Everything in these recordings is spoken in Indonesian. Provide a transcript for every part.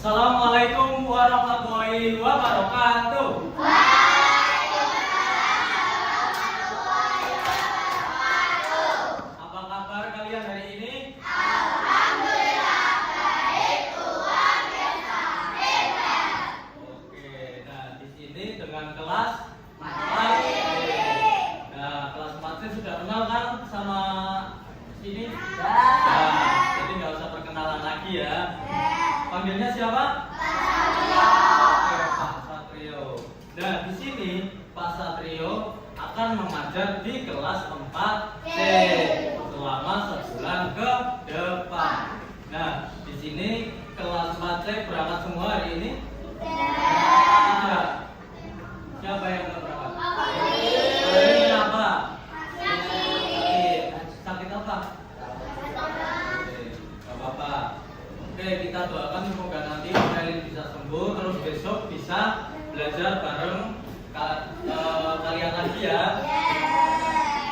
Assalamualaikum warahmatullahi wabarakatuh. Apa kabar kalian hari ini? Alhamdulillah baik, Tuhan biasa hebat. Oke, nah di sini dengan kelas Nah, kelas matematik sudah kenal kan sama sini? Jadi nggak usah perkenalan lagi ya. Panggilnya siapa? Oke, Pak Satrio. Nah, di sini Pak Satrio akan mengajar di kelas 4C selama sebulan ke depan. Nah, di sini kelas 4C berangkat semua hari ini? Tidak. Siapa yang nggak berangkat? Hari ini apa? Sakit apa? Oke, nggak apa-apa. Oke, kita doakan semoga nanti kalian bisa sembuh, terus besok bisa belajar bareng kalian lagi ya.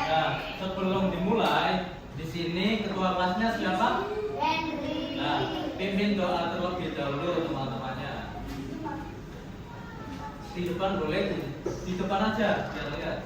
Nah, sebelum dimulai, di sini ketua kelasnya siapa? Nah, pimpin doa terlebih dahulu teman-temannya. Di depan boleh, di depan aja biar lihat.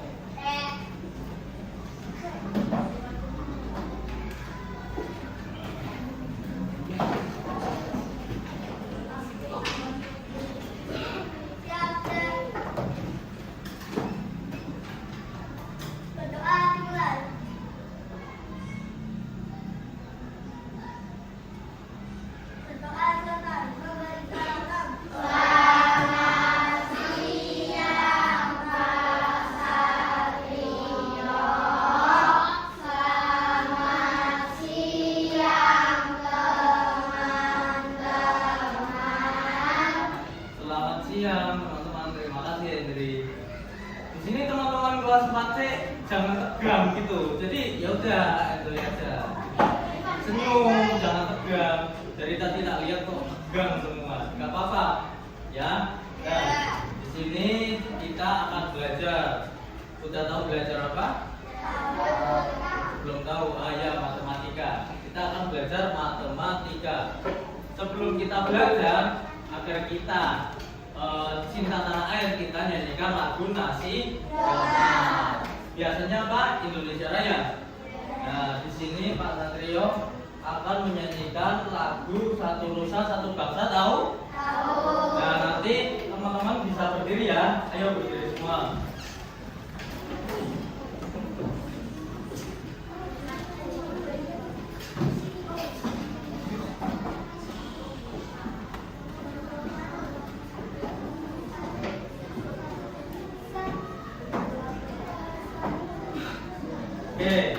Selamat siang teman-teman, terima kasih Hendri. Di sini teman-teman kelas 4C jangan tegang gitu. Jadi ya udah itu aja. Senyum, jangan tegang. Dari tadi tak lihat kok tegang semua. Gak apa-apa, ya. Nah, di sini kita akan belajar. Udah tahu belajar apa? Belum tahu? Ya, matematika. Kita akan belajar matematika. Sebelum kita belajar, agar kita cinta tanah air, kita nyanyikan lagu Nasi Lemak. Biasanya apa? Indonesia Raya. Nah, di sini Pak Satrio akan menyanyikan lagu Satu Nusa Satu Bangsa, tahu? Nah, nanti teman-teman bisa berdiri ya. Ayo berdiri semua. Oke.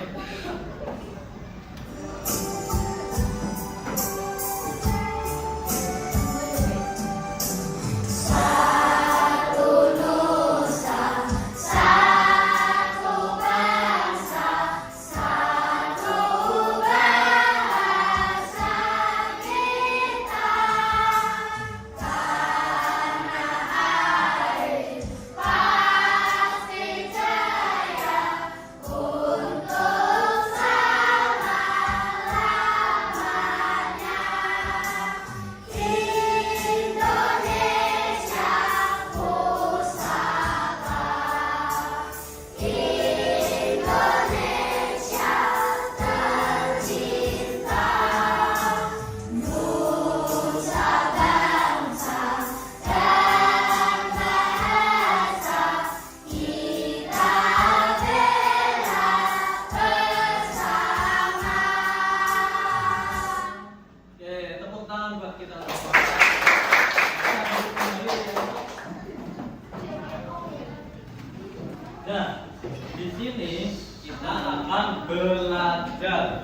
Nah, di sini kita akan belajar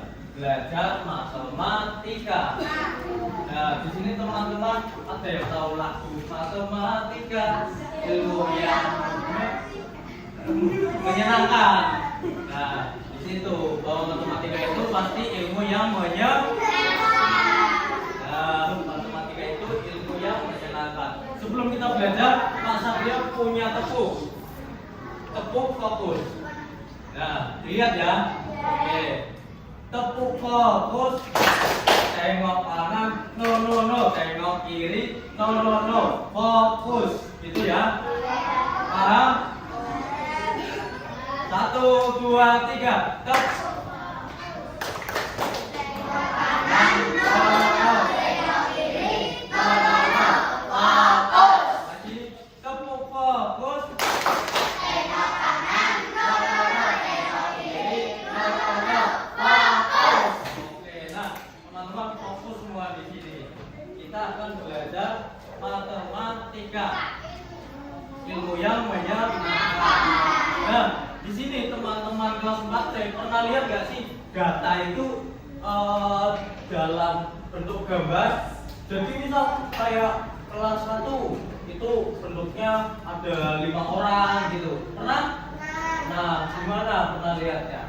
matematika. Nah, di sini teman-teman ada yang tahu lagu matematika, ilmu yang menyenangkan. Nah, di situ bahwa matematika itu pasti ilmu yang matematika itu ilmu yang menyenangkan. Sebelum kita belajar, Pak Satrio punya tepuk fokus. Nah, lihat ya. Oke. Tepuk fokus. tengok kanan, no, tengok kiri, no, fokus, gitu ya. Paham? 1, 2, 3, cut. Lagi, tepuk fokus. Oke, nah teman-teman fokus semua di sini. Kita akan belajar matematika, ilmu yang menyatukan. Nah, di sini teman-teman kelas 4 pernah lihat gak sih data itu dalam bentuk gambar? Jadi misal kayak kelas 1 itu bentuknya ada 5 orang gitu. Pernah? Nah, gimana pernah lihatnya?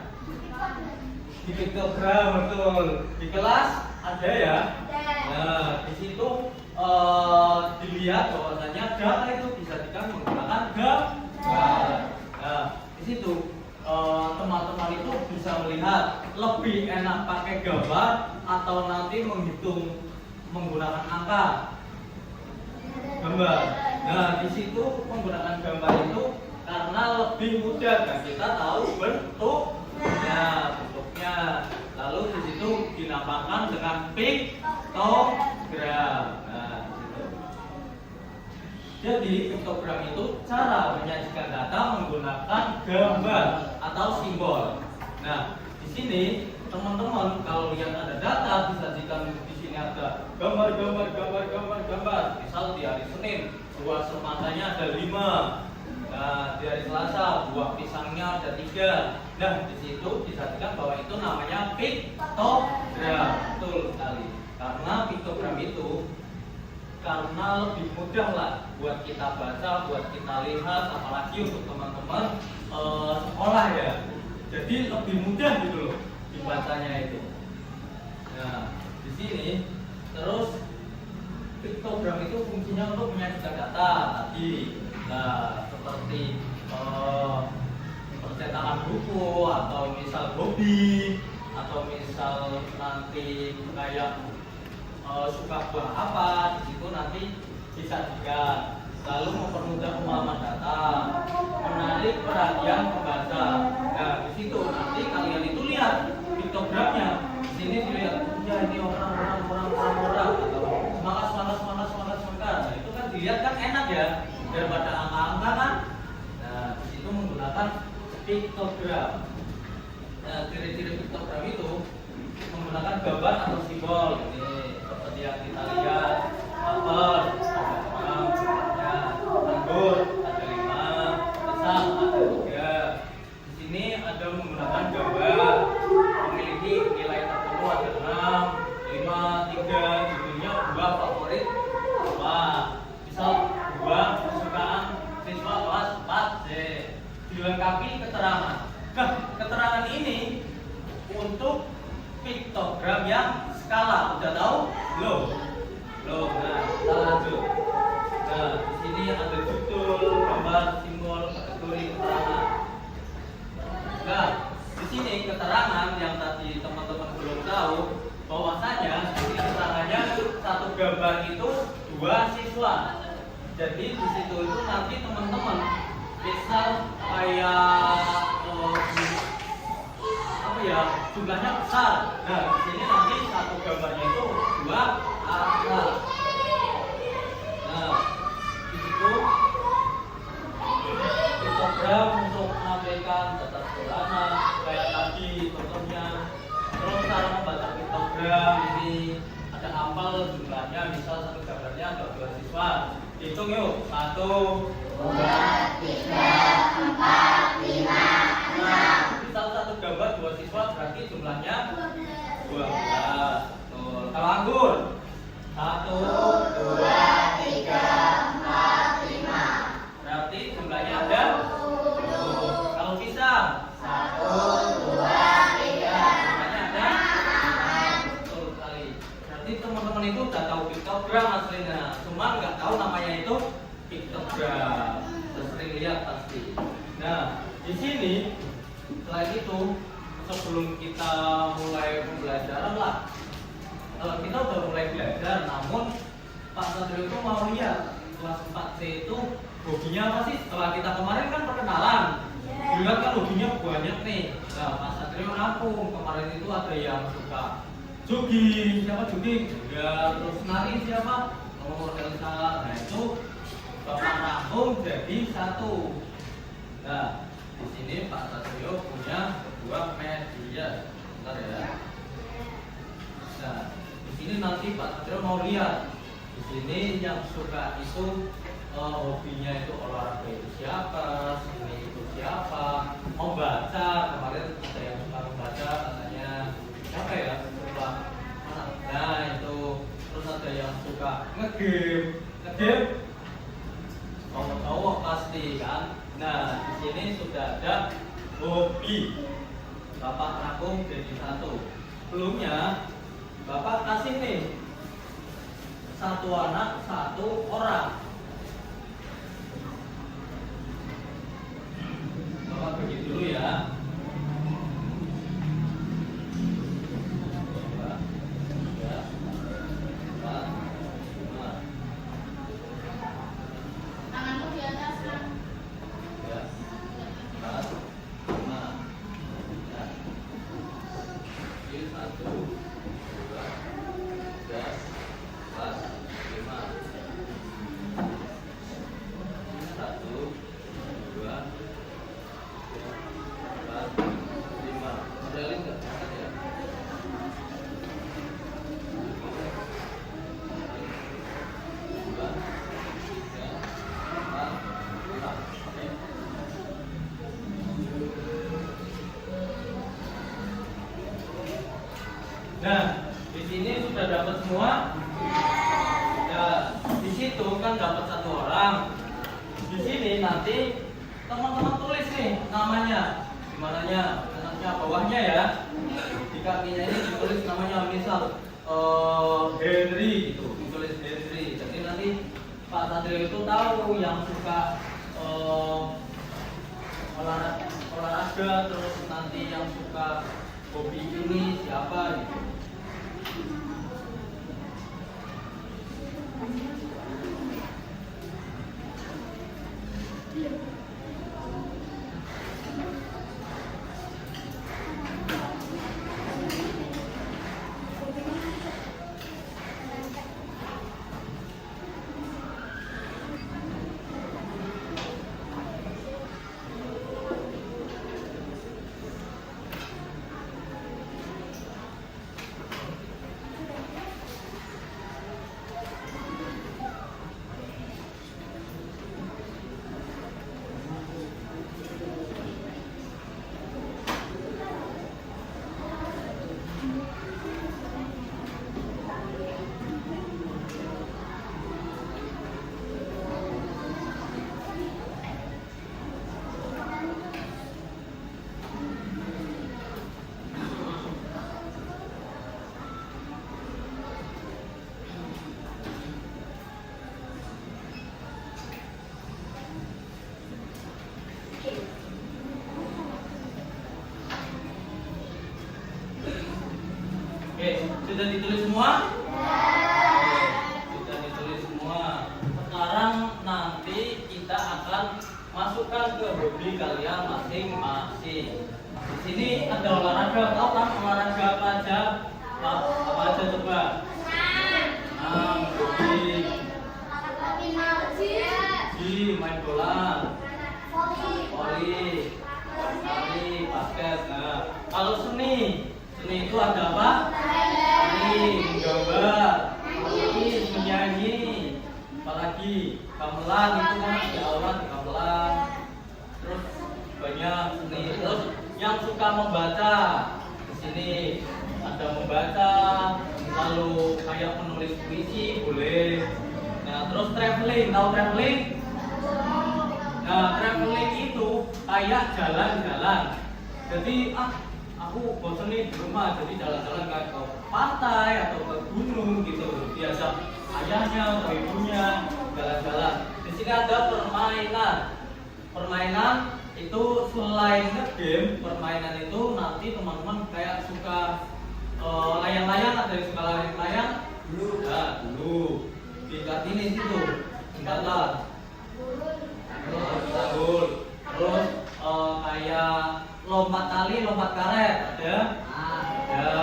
Di piktogram, betul. Di kelas ada ya. Nah, di situ dilihat bahwasanya data itu bisa menggunakan gambar. Nah, di situ teman-teman itu bisa melihat lebih enak pakai gambar atau nanti menghitung menggunakan angka. Gambar. Nah, di situ menggunakan gambar itu karena lebih mudah dan kita tahu bentuknya. Lalu di situ dinamakan dengan piktogram. Nah, gitu. Jadi piktogram itu cara menyajikan data menggunakan gambar atau simbol. Nah, di sini teman-teman kalau lihat ada data disajikan di sini ada gambar. Misal di hari Senin buah sematanya ada 5. Nah, di hari Selasa buah pisangnya ada 3. Nah, di situ disajikan bahwa itu namanya piktogram. Betul sekali. Karena piktogram itu karena lebih mudah lah buat kita baca, buat kita lihat, apalagi untuk teman-teman sekolah ya. Jadi lebih mudah gitu loh dibacanya itu. Nah, di sini terus piktogram itu fungsinya untuk menyajikan data tadi. Nah, seperti percetakan buku atau misal hobi atau misal nanti kayak suka buah apa, di situ nanti disajikan. Lalu mempermudah pemahaman data, menarik perhatian pembaca. Nah, di situ nanti kalian itu lihat piktogramnya. Di sini dilihat, ya ini orang atau semangat. Nah, itu kan dilihat kan enak ya daripada angka-angka kan. Nah, di situ menggunakan piktogram. Nah, ciri-ciri piktogram itu menggunakan gambar atau simbol. Ini seperti yang kita lihat, apel ada 6, anggur ada 5, pisang ada 3. Di sini ada menggunakan gambar, memiliki nilai tertentu ada 6, 5, 3. Judulnya buah favorit apa? Misal buah kesukaan siswa kelas 4 C. Dilengkapi keterangan. Nah, keterangan ini untuk piktogram yang skala. Udah tahu? Belum. Nah, kita lanjut. Nah, di sini ada judul, gambar, simbol, kategori, keterangan. Nah, di sini keterangan yang tadi teman-teman belum tahu bahwasanya di keterangannya satu gambar itu 2 siswa. Jadi di situ itu nanti teman-teman bisa kayak jumlahnya besar. Nah, di sini nanti satu gambarnya itu 2 angka. Nah, di situ piktogram untuk menampilkan data sederhana kayak tadi contohnya. Terus cara membaca piktogram ini ada hafal jumlahnya, misal satu gambarnya ada 2 siswa. Hitung yuk, 1, 2, 3, 4, 5, 6. Misal satu gambar 2 siswa berarti jumlahnya 12. Kalau anggur 1, 2, 3, 4, 5. Berarti jumlahnya ada 10. Kalau pisang 1, 2, 3. Jumlahnya ada 6. Betul sekali. Berarti teman-teman itu udah tahu piktogram aslinya, cuma nggak tahu namanya itu piktogram. Sering lihat pasti. Nah, di sini selain itu sebelum kita mulai pembelajaran lah, kita udah mulai belajar, namun Pak Satrio itu mau lihat kelas 4C itu hobinya apa sih? Setelah kita kemarin kan perkenalan, dilihat kan hobinya banyak nih. Nah, Pak Satrio rampung, kemarin itu ada yang suka jogging, siapa jogging? Ya, terus nari siapa? Oh, Elsa. Nah, itu Bapak rangkum jadi satu. Nah, di sini Pak Satrio punya kedua media. Bentar ya. Nah, di sini nanti Pak Satrio mau lihat. Di sini yang suka itu hobinya itu olahraga itu siapa, seni itu siapa, membaca, kemarin ada yang suka membaca katanya siapa ya, lupa mana. Nah itu, terus ada yang suka ngegame cowok pasti kan. Nah di sini sudah ada hobi, Bapak rangkum jadi satu. Sebelumnya Bapak kasih nih satu anak satu orang. Bapak bagi dulu ya. Tanganmu di atas kan? Ya. 4, 5. Ya. Ini 1, 2, 3, 4, 5. 1, 2, 4, 5. Modelin nggak? Ya. 2, 3, 4, 5. Oke. Nah, di sini sudah dapat semua. Ya, di situ kan dapat satu orang. Di sini nanti teman-teman tulis nih namanya. Di mananya? Enaknya bawahnya ya. Di kakinya ini ditulis namanya, misal Henry gitu, ditulis Henry. Jadi nanti Pak Satrio itu tahu yang suka olahraga, terus nanti yang suka hobi ini siapa gitu. Oke, sudah ditulis semua? Oke, sudah ditulis semua. Sekarang nanti kita akan masukkan ke hobi kalian masing-masing. Di sini ada olahraga, tahu kan olahraga apa aja? Apa aja coba? Jogging, main bola, voli, lari, basket. Nah, kalau seni itu ada apa? Nari, menggambar, melukis, menyanyi, apalagi gamelan itu kan di aula di gamelan. Terus banyak seni. Terus yang suka membaca, di sini ada membaca, lalu kayak menulis puisi boleh. Nah, terus traveling, tahu traveling? Nah, traveling itu kayak jalan-jalan. Jadi aku bosan nih di rumah, jadi jalan-jalan kayak ke pantai atau ke gunung gitu. Diajak ayahnya atau ibunya jalan-jalan. Di sini ada permainan. Permainan itu selain game, permainan itu nanti teman-teman kayak suka layang-layang, ada yang suka layang-layang? Ya, dulu. Di Kartini situ, tingkatan. Terus tanggul. Terus kayak lompat tali, lompat karet, ada? Ya.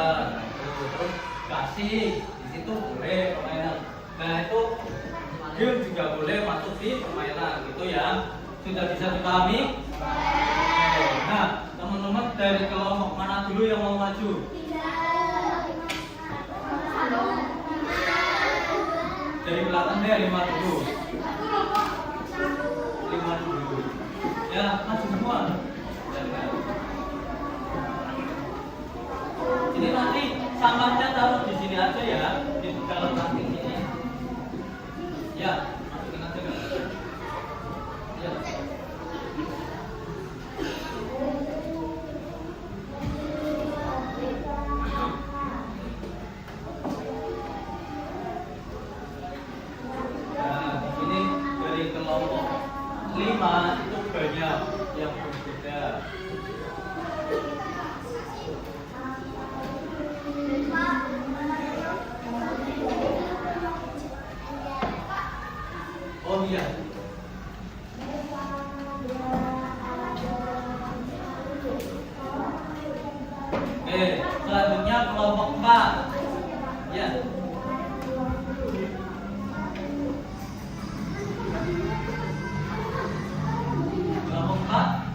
Terus kasih di situ boleh permainan. Nah itu game juga boleh masuk di permainan, gitu ya. Sudah bisa dipahami? Nah, teman-teman dari kelompok mana dulu yang mau maju? Dari belakang deh, 5 dulu. 5 dulu. Ya, maju semua. Ini nanti sampahnya taruh di sini aja ya, di dalam plastik ini. Ya, masukin aja kan. Ya. Nah, di sini dari kelompok 5 itu banyak yang berbeda. Oh iya. Oke, selanjutnya kelompok 4. Ya. Kelompok 4.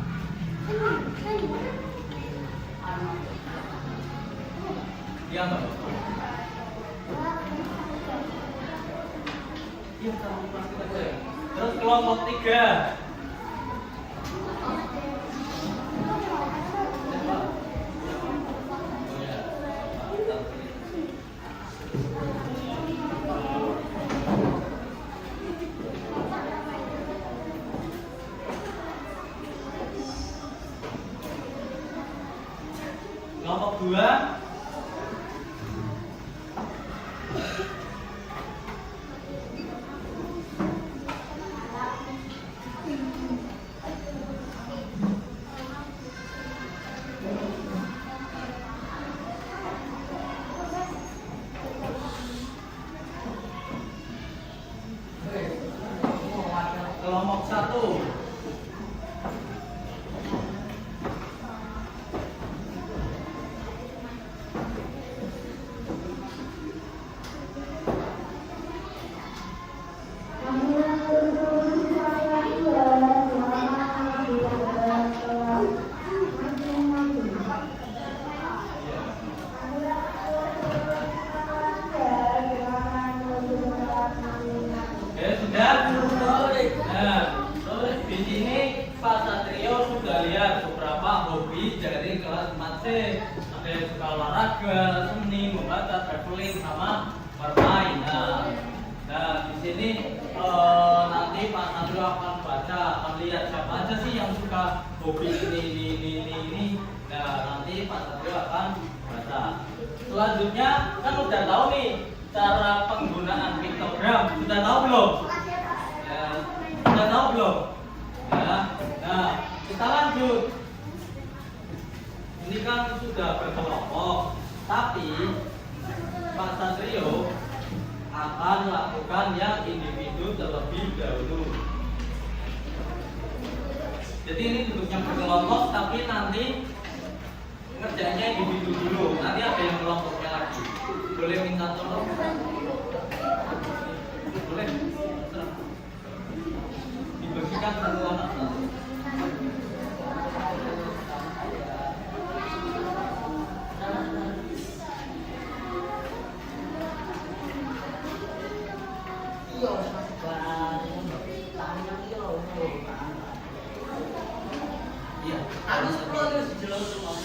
Iya, Mbak. Iya, sama plastik aja ya. Terus kelompok 3. Kelompok 2. Kelompok 1. Oke, sudah? Nah, terus di sini Pak Satrio sudah lihat beberapa hobi dari kelas 4C. Ada yang suka olahraga, seni, membaca, traveling, sama bermain. Nah, di sini nanti Pak Satrio akan baca, akan lihat siapa aja sih yang suka hobi ini. Nah, nanti Pak Satrio akan baca. Selanjutnya kan udah tahu nih cara penggunaan piktogram, sudah tahu belum? Ya, sudah tahu belum? Ya, nah kita lanjut. Ini kan sudah berkelompok, tapi Pak Satrio akan lakukan yang individu terlebih dahulu. Jadi ini duduknya berkelompok, tapi nanti ngerjainnya individu dulu. Nanti ada yang kelompoknya lagi. Boleh minta tolong? Boleh? Dibagikan satu anak satu. Iya, harus keluarga sejelas semua.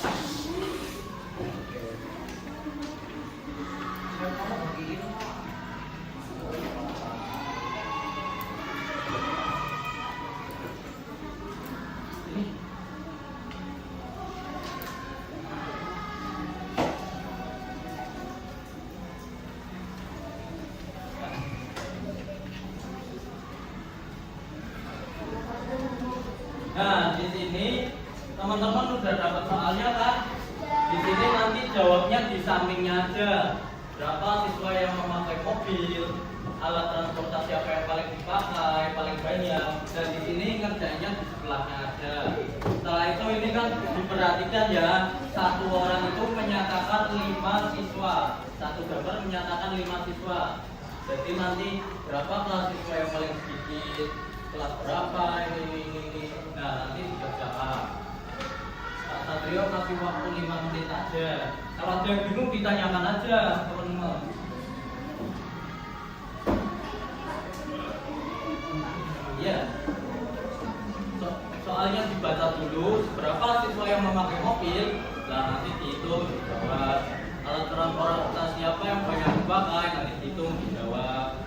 Nah, di sini teman-teman sudah dapat soalnya kan? Di sini nanti jawabnya di sampingnya aja. Berapa siswa yang memakai mobil, alat transportasi apa yang paling dipakai, paling banyak. Dan di sini ngerjainnya di sebelahnya aja. Setelah itu ini kan diperhatikan ya, satu orang itu menyatakan 5 siswa, satu gambar menyatakan 5 siswa. Jadi nanti berapa kelas siswa yang paling sedikit, kelas berapa ini. Nah nanti dikerjakan. Pak Satrio kasih waktu 5 menit aja. Kalau ada yang bingung ditanyakan aja teman-teman. Iya. Soalnya dibaca dulu berapa siswa yang memakai mobil. Nah nanti dihitung dijawab. Alat transportasi apa yang banyak dipakai nanti dihitung dijawab.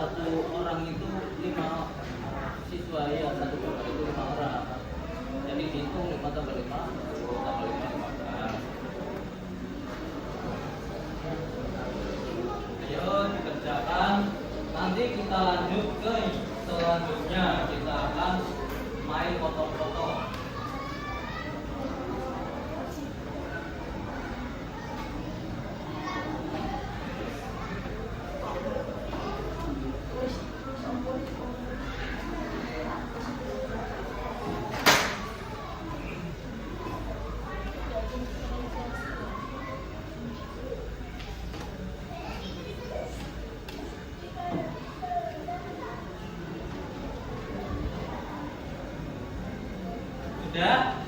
Satu orang itu 5 siswa ya, satu gambar itu 5 orang. Jadi dihitung 5 tambah 5, 10 tambah 5, 15. Ayo dikerjakan. Nanti kita lanjut ke selanjutnya. Kita akan main foto-foto. Sudah?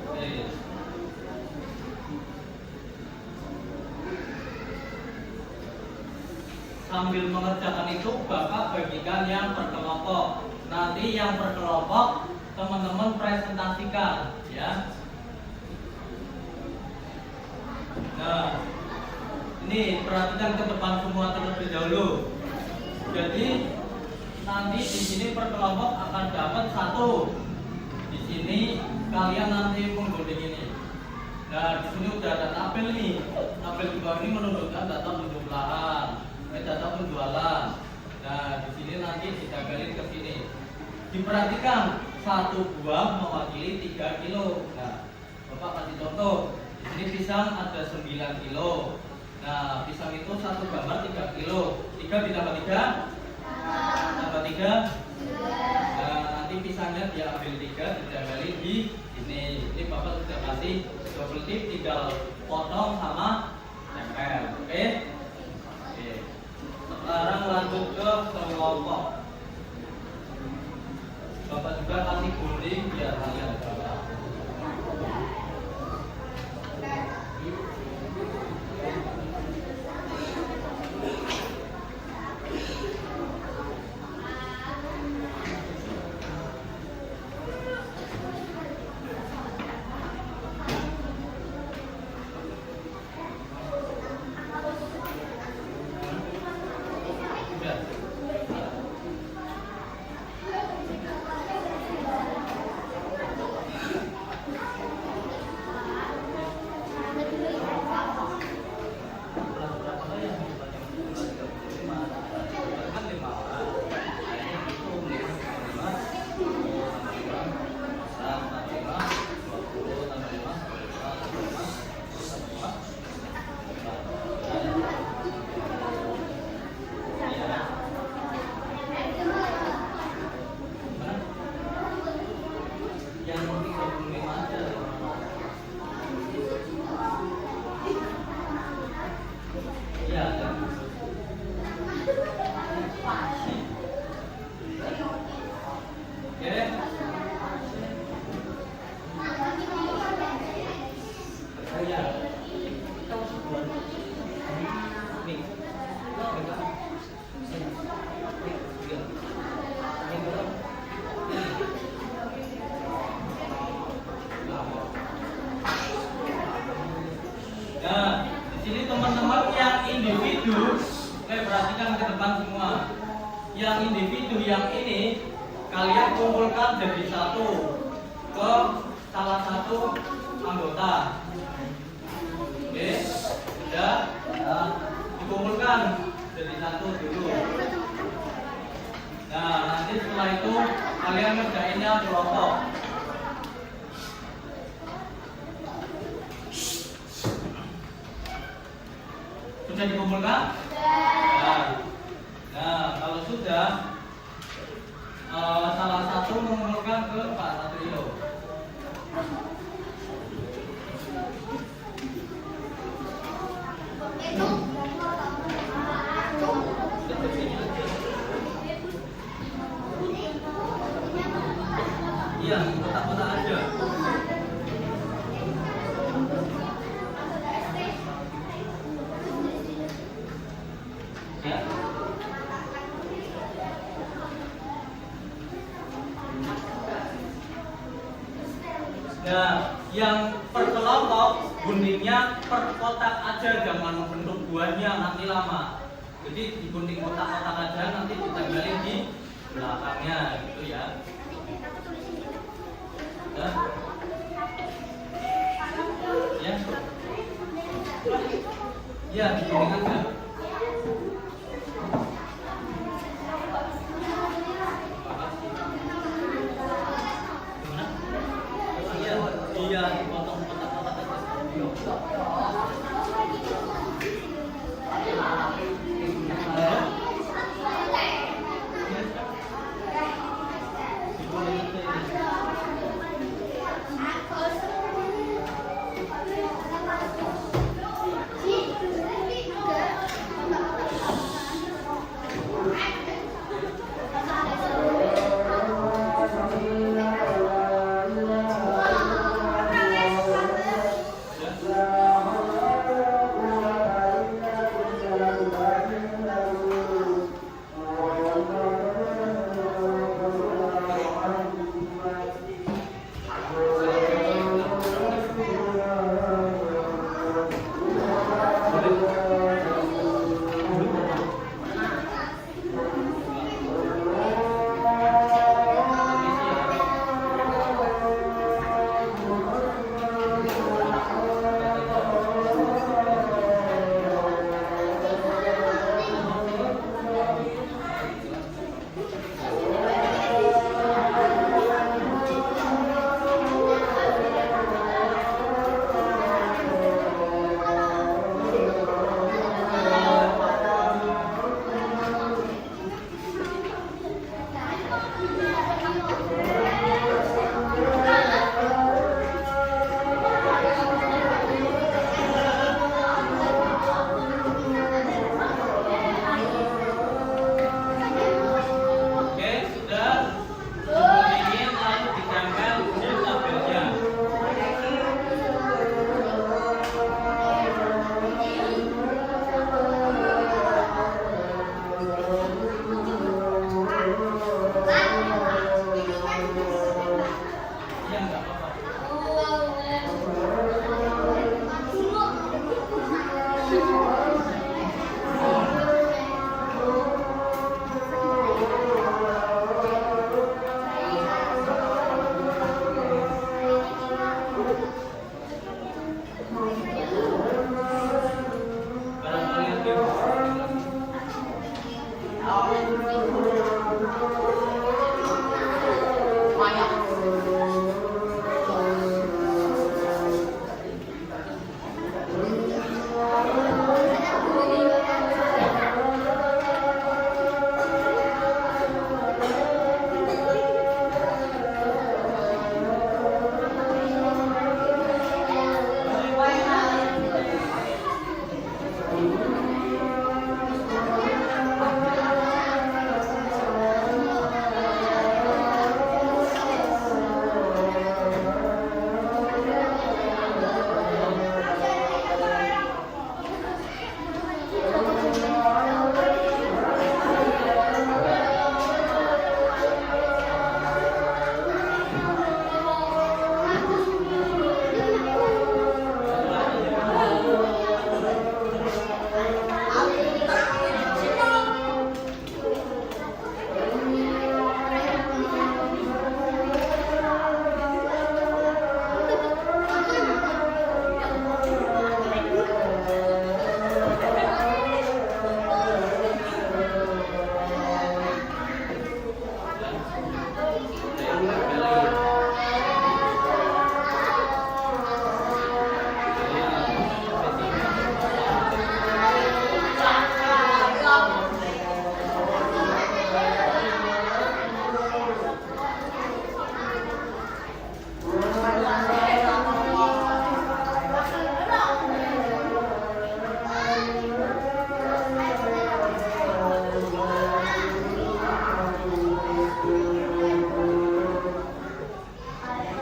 Oke. Sambil mengerjakan itu, Bapak bagikan yang per kelompok. Nanti yang per kelompok teman-teman presentasikan ya. Nah, ini perhatikan ke depan semua terlebih dahulu. Jadi nanti di sini per kelompok akan dapat 1. Di sini kalian nanti menggunting ini. Nah, di sini udah ada tabel nih. Tabel di bawah ini menunjukkan data penjumlahan. meja penjualan. Nah, di sini nanti dijagalin ke sini. Diperhatikan, satu buah mewakili 3 kilo. Nah, Bapak kasih contoh. Di sini pisang ada 9 kilo. Nah, pisang itu satu gambar 3 kilo. 3 ditambah 3 tambah 3. Nah, nanti pisangnya dia ambil 3, dijagalin di sini. Ini Bapak sudah kasih double tip, tinggal potong sama tempel. Oke? Oke. Sekarang lanjut ke kelompok. Bapak juga kasih gunting biar kalian tahu. Nah, di sini teman-teman yang individu, perhatikan ke depan semua. Yang individu yang ini kalian kumpulkan jadi satu ke salah satu anggota. Oke, sudah dikumpulkan jadi satu dulu. Nah, nanti setelah itu kalian ngerjainnya kelompok. Sudah dikumpulkan? Nah, kalau sudah, salah satu mengumpulkan ke Pak Satrio. Iya, kotak-kotak aja. Ya. Nah, yang per kelompok guntingnya per kotak aja, jangan bentuk buahnya nanti lama. Jadi digunting kotak-kotak aja, nanti ditanggalin di belakangnya, gitu ya. Ya. Ya. Ya, digunting aja. Iya, dipotong kotak-kotak aja.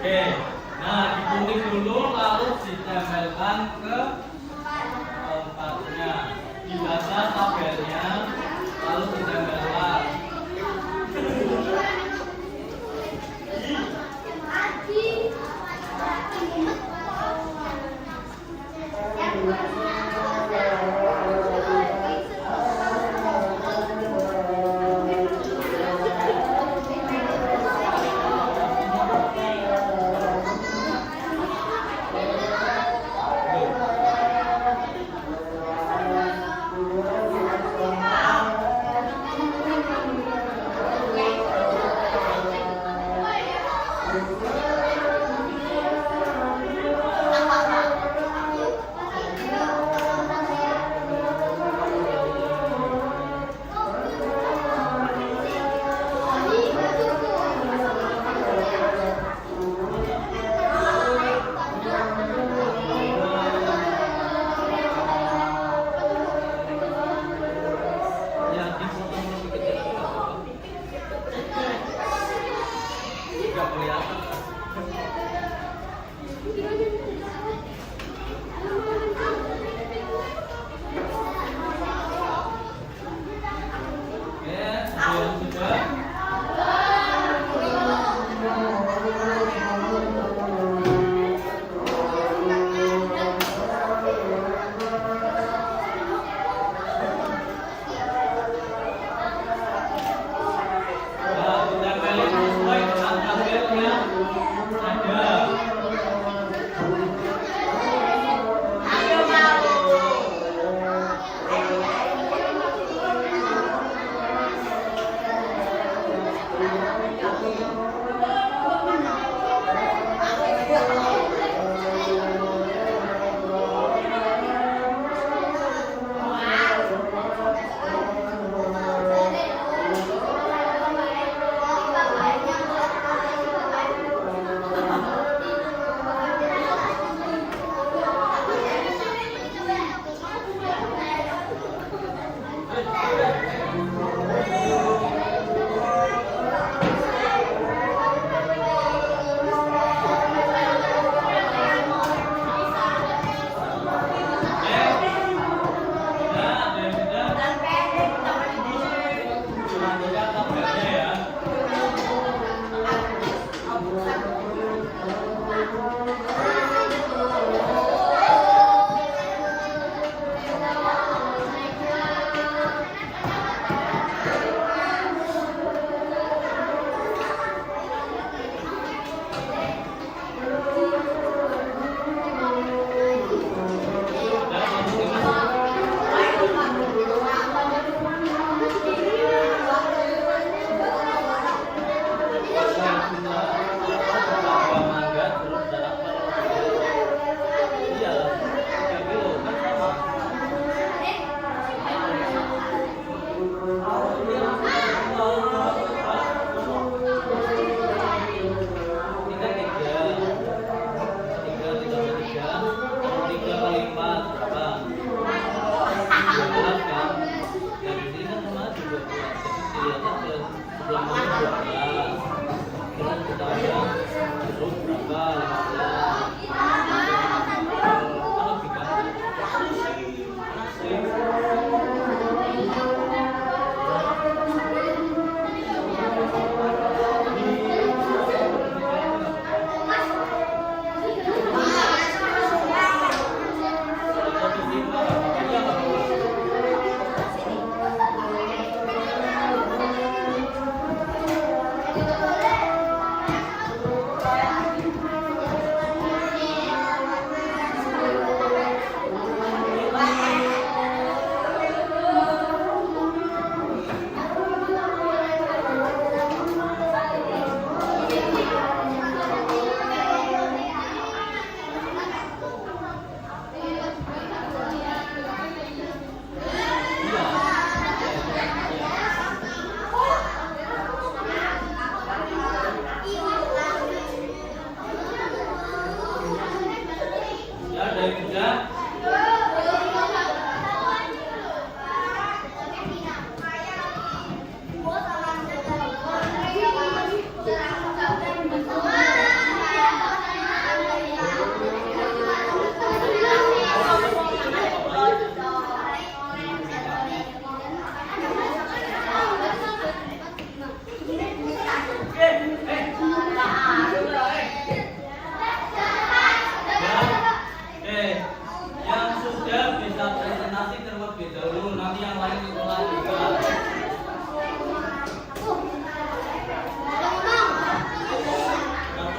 Oke, nah digunting dulu lalu ditempelkan ke tempatnya. Dibaca tabelnya lalu ditempelkan.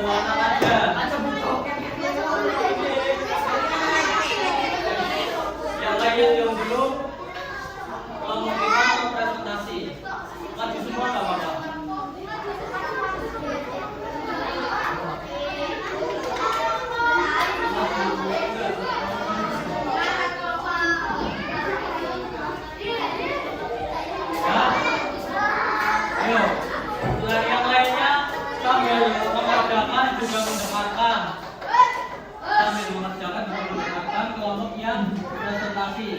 semua anak aja. Yang lainnya diam dulu. Kalau mau kita mau presentasi, maju semua nggak apa-apa. Yang lainnya sambil mengerjakan juga mendengarkan. Sambil mengerjakan juga mendengarkan kelompok yang presentasi.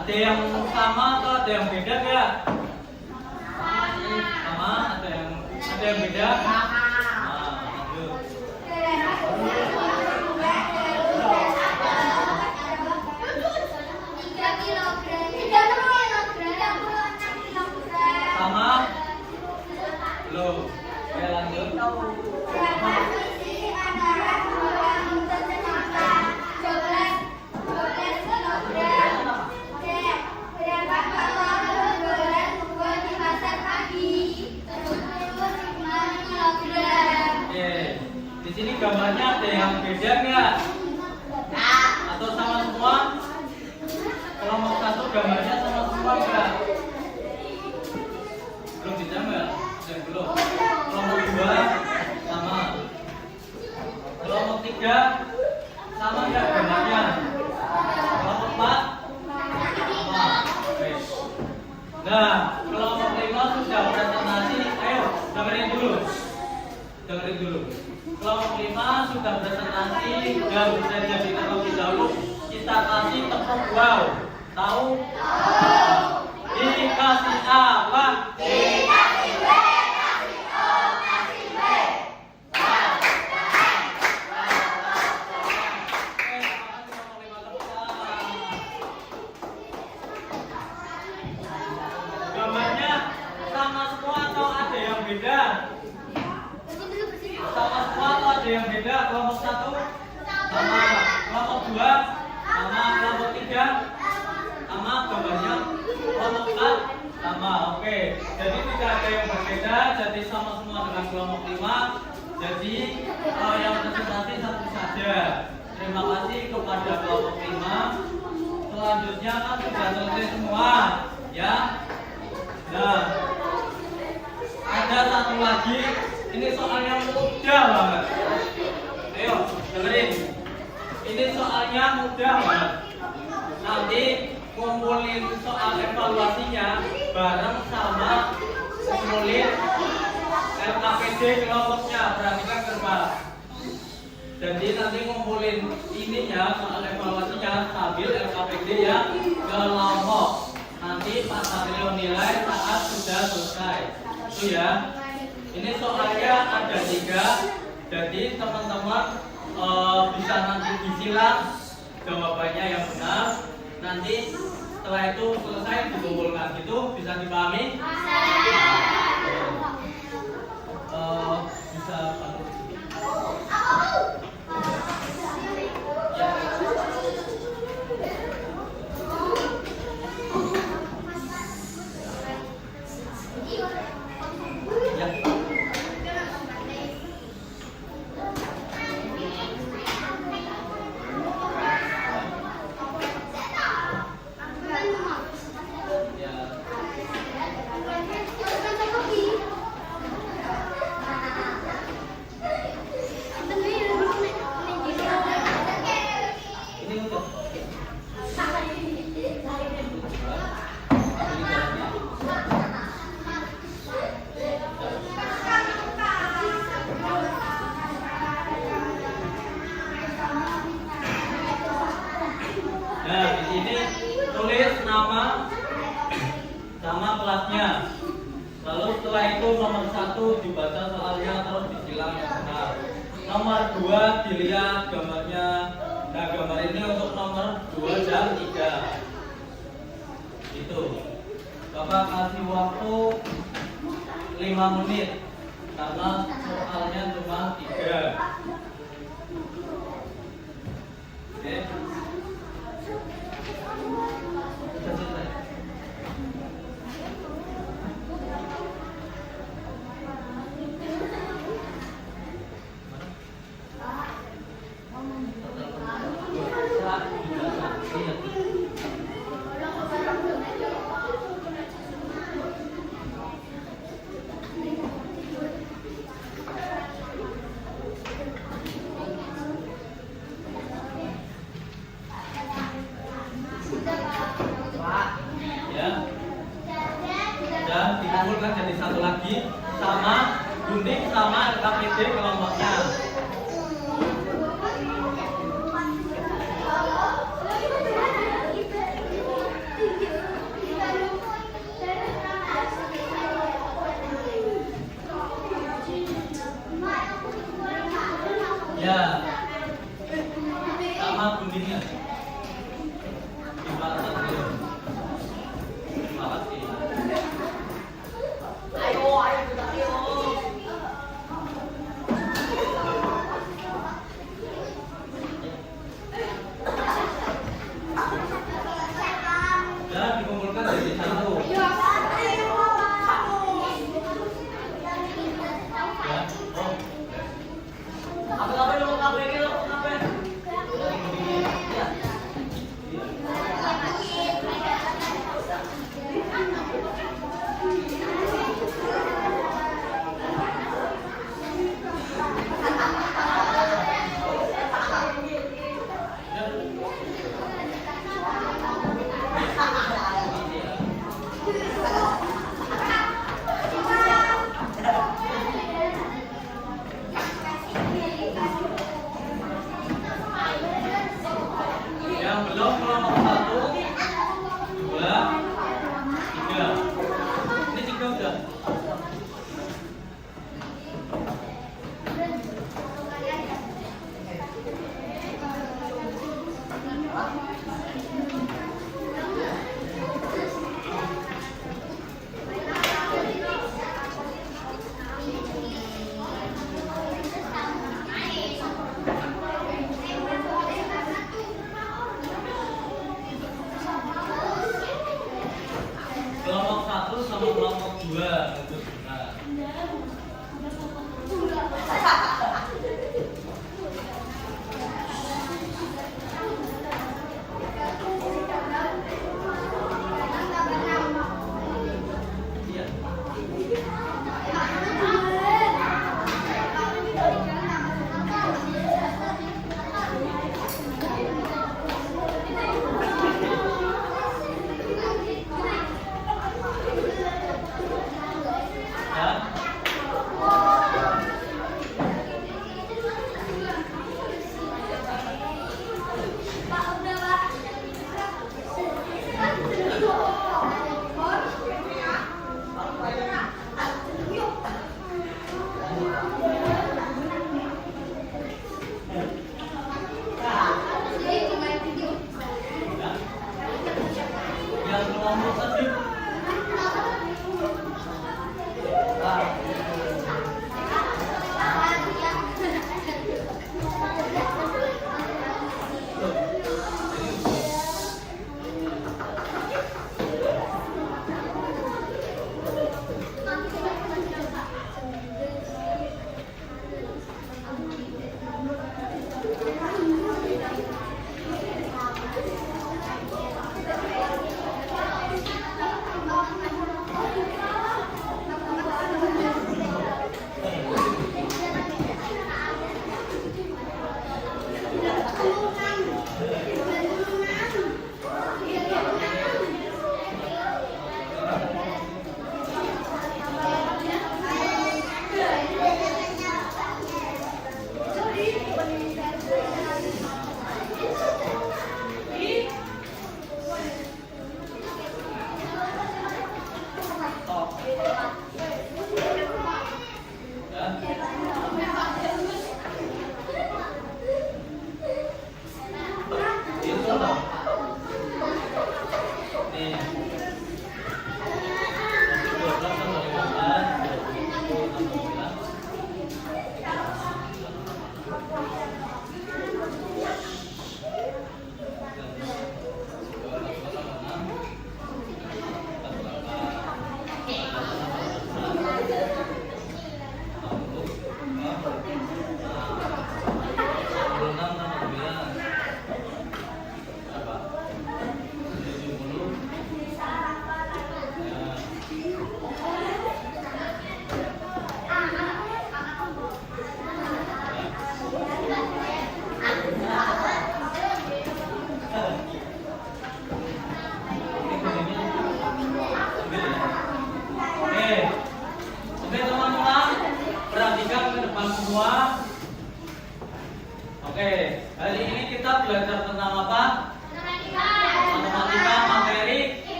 Ada yang sama atau ada yang beda nggak? Sama, ada yang beda? Lanjut. Sama? Belum. Oke, lanjut. Di sini gambarnya ada yang beda nggak? Atau sama semua? Kelompok satu gambarnya sama semua nggak? Belum bisa nggak? Belum. Kelompok dua sama. Kelompok tiga sama nggak gambarnya? Kelompok empat sama. Oke. Nah, kelompok lima sudah presentasi. Ayo dengerin dulu. Kelompok 5 sudah presentasi dan bisa jadi terlebih dahulu kita kasih tepuk wow. Tahu? Dikasih apa? Dikasih B, kasih O, kasih B. Gambarnya sama semua atau ada yang beda? Sama semua atau ada yang beda? Kelompok 1 sama, kelompok 2 sama, kelompok 3 sama, gambarnya kelompok 4 sama. Oke, jadi tidak ada yang berbeda, jadi sama semua dengan kelompok 5. Jadi yang presentasi satu saja. Terima kasih kepada kelompok 5. Selanjutnya kan sudah selesai semua ya. Nah, ada satu lagi. Ini soalnya mudah banget. Ayo, dengerin. Ini soalnya mudah banget. Nanti kumpulin soal evaluasinya bareng sama kumpulin LKPD kelompoknya. Perhatikan kerbau. Jadi nanti ngumpulin ininya soal evaluasinya sambil LKPD ya kelompok. Nanti Pak Sario nilai saat sudah selesai. Itu ya. Ini soalnya ada 3, jadi teman-teman bisa nanti disilang jawabannya yang benar. Nanti setelah itu selesai dikumpulkan, gitu bisa dipahami? Bisa bantu. Ya. Ini untuk nah, di sini tulis nama sama kelasnya. Lalu setelah itu nomor 1 dibaca soalnya terus disilang yang benar. Nomor 2 dilihat gambarnya. Nah, gambar ini untuk nomor 2 dan 3. Itu. Bapak kasih waktu 5 menit karena soalnya cuma 3. Oke. Sudah selesai. Ya. Dan dikumpulkan jadi satu lagi sama gunting sama LKPD kelompoknya. Ya. Sama guntingnya. Dibatas gitu. Makasih. Dan dikumpulkan jadi satu. Ya. Oh. Apa lu ngapain gitu? Ngapain? Ya. Yang belum kelompok 1, 2, 3. Ini 3 udah. Kelompok 1 sama kelompok 2 itu benar. Iya.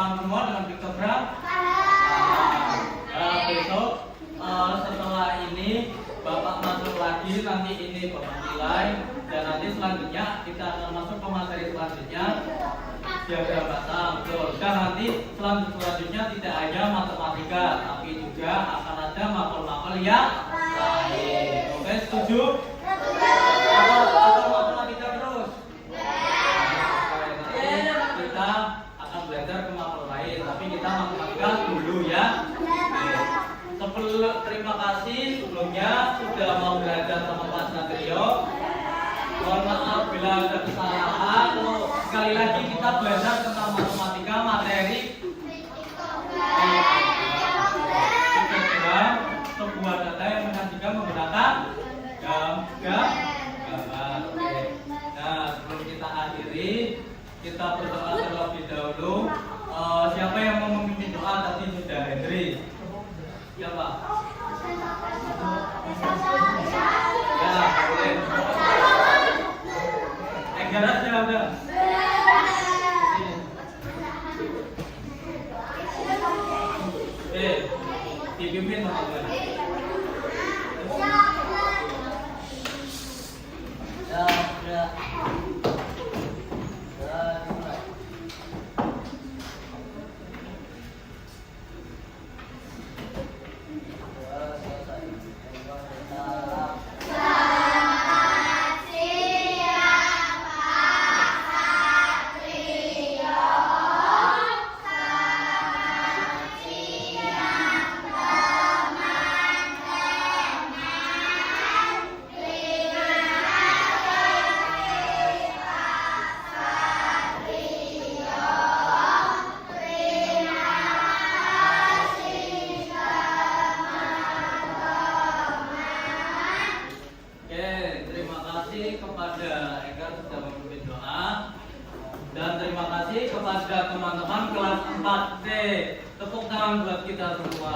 paham semua dengan piktogram? Nah, besok setelah ini Bapak masuk lagi, nanti ini Bapak nilai, dan nanti selanjutnya kita akan masuk ke materi selanjutnya, diagram batang. Betul. Dan nanti selanjutnya tidak hanya matematika, tapi juga akan ada mapel-mapel yang lain. Oke, setuju? Atau matematika terus? Oke, nanti kita akan belajar ke mapel lain, tapi kita matematika dulu ya. Terima kasih sebelumnya sudah mau belajar sama Pak Satrio. Mohon maaf bila ada kesalahan. Sekali lagi kita belajar tentang matematika materi piktogram, sebuah data yang menyajikan menggunakan gambar. Oke. Nah, sebelum kita akhiri, kita berdoa terlebih dahulu. Siapa yang mau memimpin doa tadi sudah Henry? Siapa? Ya, boleh. Enggar aja udah. Dipimpin teman-teman. Ya. Kepada Enggar sudah memimpin doa, dan terima kasih kepada teman-teman kelas 4D. Tepuk tangan buat kita semua.